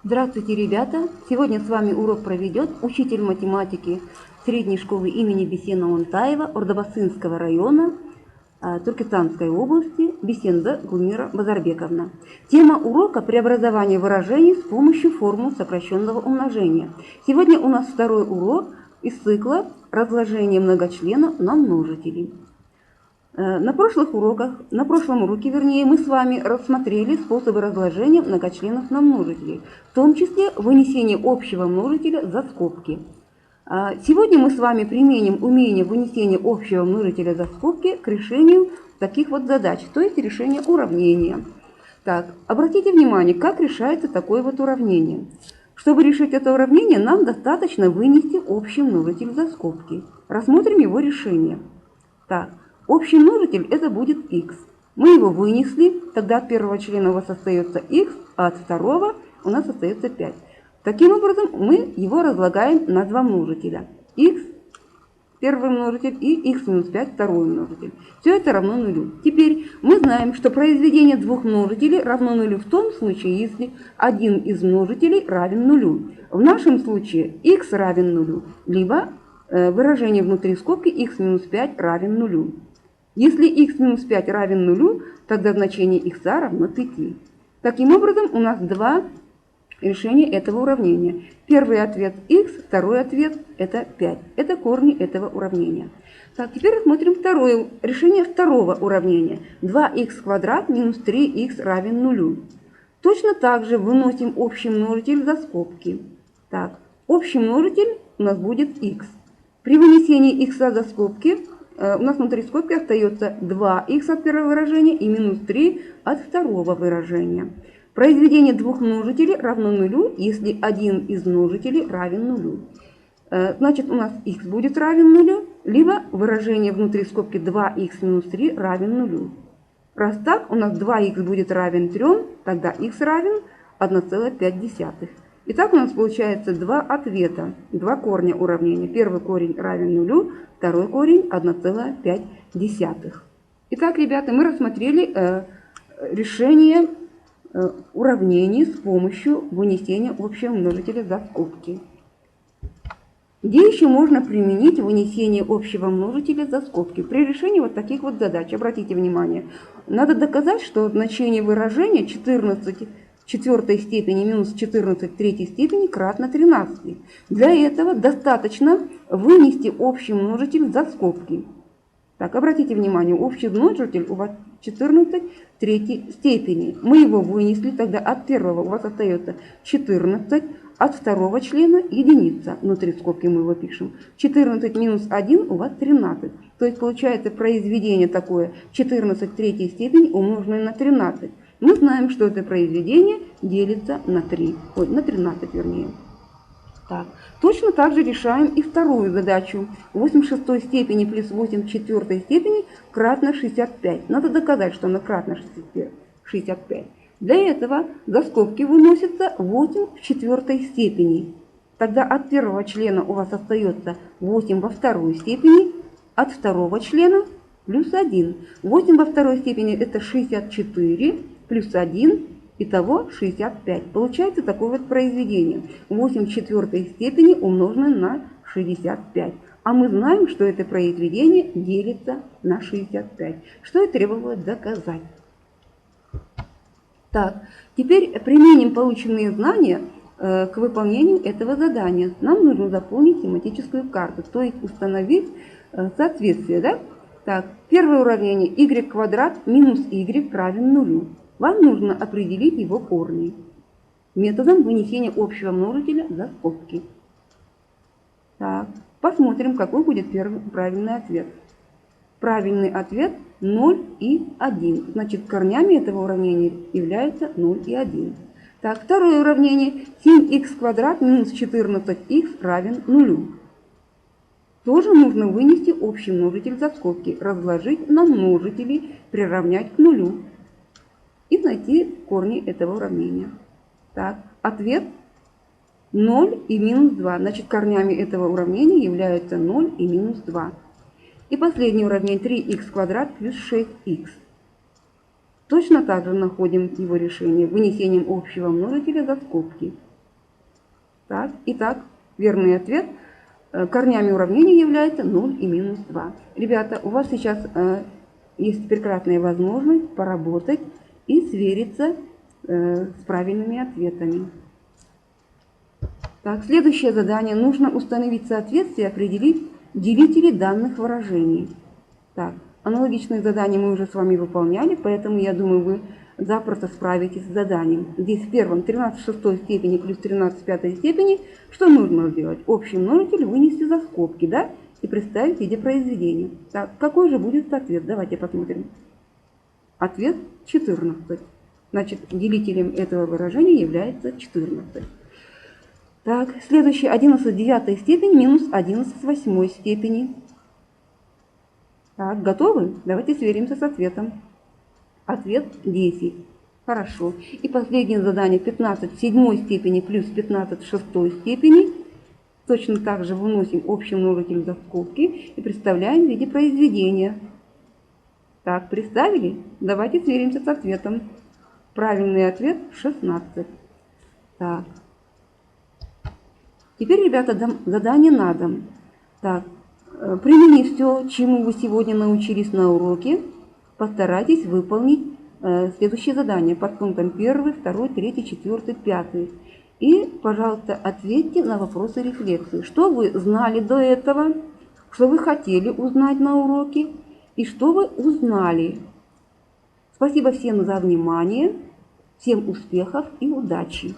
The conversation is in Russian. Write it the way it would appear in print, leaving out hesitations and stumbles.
Здравствуйте, ребята! Сегодня с вами урок проведет учитель математики средней школы имени Бесена Унтаева Ордо-Басынского района Туркестанской области Бесенда Гульмира Базарбековна. Тема урока – преобразование выражений с помощью формул сокращенного умножения. Сегодня у нас второй урок из цикла «Разложение многочлена на множители». На прошлом уроке, мы с вами рассмотрели способы разложения многочленов на множители, в том числе вынесение общего множителя за скобки. Сегодня мы с вами применим умение вынесения общего множителя за скобки к решению таких вот задач, то есть решение уравнения. Так, обратите внимание, как решается такое вот уравнение. Чтобы решить это уравнение, нам достаточно вынести общий множитель за скобки. Рассмотрим его решение. Так. Общий множитель это будет х. Мы его вынесли, тогда от первого члена у вас остается х, а от второго у нас остается 5. Таким образом, мы его разлагаем на два множителя. Х первый множитель и х минус 5 второй множитель. Все это равно нулю. Теперь мы знаем, что произведение двух множителей равно нулю в том случае, если один из множителей равен нулю. В нашем случае х равен нулю, либо выражение внутри скобки х минус 5 равен нулю. Если х минус 5 равен нулю, тогда значение х равно 5. Таким образом, у нас два решения этого уравнения. Первый ответ х, второй ответ это 5. Это корни этого уравнения. Так, теперь рассмотрим решение второго уравнения. 2х квадрат минус 3х равен нулю. Точно так же выносим общий множитель за скобки. Так, общий множитель у нас будет х. При вынесении х за скобки у нас внутри скобки остается 2х от первого выражения и минус 3 от второго выражения. Произведение двух множителей равно нулю, если один из множителей равен нулю. Значит, у нас х будет равен нулю, либо выражение внутри скобки 2х минус 3 равен нулю. Раз так, у нас 2х будет равен 3, тогда х равен 1,5. Итак, у нас получается два ответа, два корня уравнения. Первый корень равен нулю, второй корень 1,5. Итак, ребята, мы рассмотрели решение уравнений с помощью вынесения общего множителя за скобки. Где еще можно применить вынесение общего множителя за скобки? При решении вот таких вот задач. Обратите внимание, надо доказать, что значение выражения 14 четвертой степени минус 14 третьей степени кратно 13. Для этого достаточно вынести общий множитель за скобки. Так, обратите внимание, общий множитель у вас 14 третьей степени. Мы его вынесли, тогда от первого у вас остается 14, от второго члена единица. Внутри скобки мы его пишем. 14 минус 1 у вас 13. То есть получается произведение такое 14 третьей степени умноженное на 13. Мы знаем, что это произведение делится на 3, на 13 вернее. Так. Точно так же решаем и вторую задачу. 8 в шестой степени плюс 8 в четвертой степени кратно 65. Надо доказать, что она кратно 65. Для этого за скобки выносится 8 в четвертой степени. Тогда от первого члена у вас остается 8 во второй степени, от второго члена плюс 1. 8 во второй степени это 64. Плюс 1, итого 65. Получается такое вот произведение. 8 в четвертой степени умноженное на 65. А мы знаем, что это произведение делится на 65. Что и требовалось доказать. Так, теперь применим полученные знания к выполнению этого задания. Нам нужно заполнить семантическую карту, то есть установить соответствие. Да? Так, первое уравнение y квадрат минус y равен нулю. Вам нужно определить его корни методом вынесения общего множителя за скобки. Так, посмотрим, какой будет правильный ответ. Правильный ответ 0 и 1. Значит, корнями этого уравнения являются 0 и 1. Так, второе уравнение 7х квадрат минус 14х равен нулю. Тоже нужно вынести общий множитель за скобки, разложить на множители, приравнять к нулю и найти корни этого уравнения. Так, ответ 0 и минус 2. Значит, корнями этого уравнения являются 0 и минус 2. И последнее уравнение 3х квадрат плюс 6х. Точно так же находим его решение вынесением общего множителя за скобки. Так, итак, верный ответ. Корнями уравнения являются 0 и минус 2. Ребята, у вас сейчас есть прекрасная возможность поработать и свериться с правильными ответами. Так, следующее задание. Нужно установить соответствие и определить делители данных выражений. Так, аналогичные задания мы уже с вами выполняли, поэтому я думаю, вы запросто справитесь с заданием. Здесь в первом 13 в шестой степени плюс 13 в пятой степени. Что нужно сделать? Общий множитель вынести за скобки, да? И представить в виде произведения. Так, какой же будет ответ? Давайте посмотрим. Ответ 14. Значит, делителем этого выражения является 14. Так, следующий 11 в девятой степени минус 11 в восьмой степени. Так, готовы? Давайте сверимся с ответом. Ответ 10. Хорошо. И последнее задание 15 в седьмой степени плюс 15 в шестой степени. Точно так же выносим общий множитель за скобки и представляем в виде произведения. Так, представили? Давайте сверимся с ответом. Правильный ответ 16. Так. Теперь, ребята, задание на дом. Так, применив все, чему вы сегодня научились на уроке, постарайтесь выполнить следующие задания под пунктом 1, 2, 3, 4, 5. И, пожалуйста, ответьте на вопросы рефлексии. Что вы знали до этого, что вы хотели узнать на уроке и что вы узнали. Спасибо всем за внимание, всем успехов и удачи!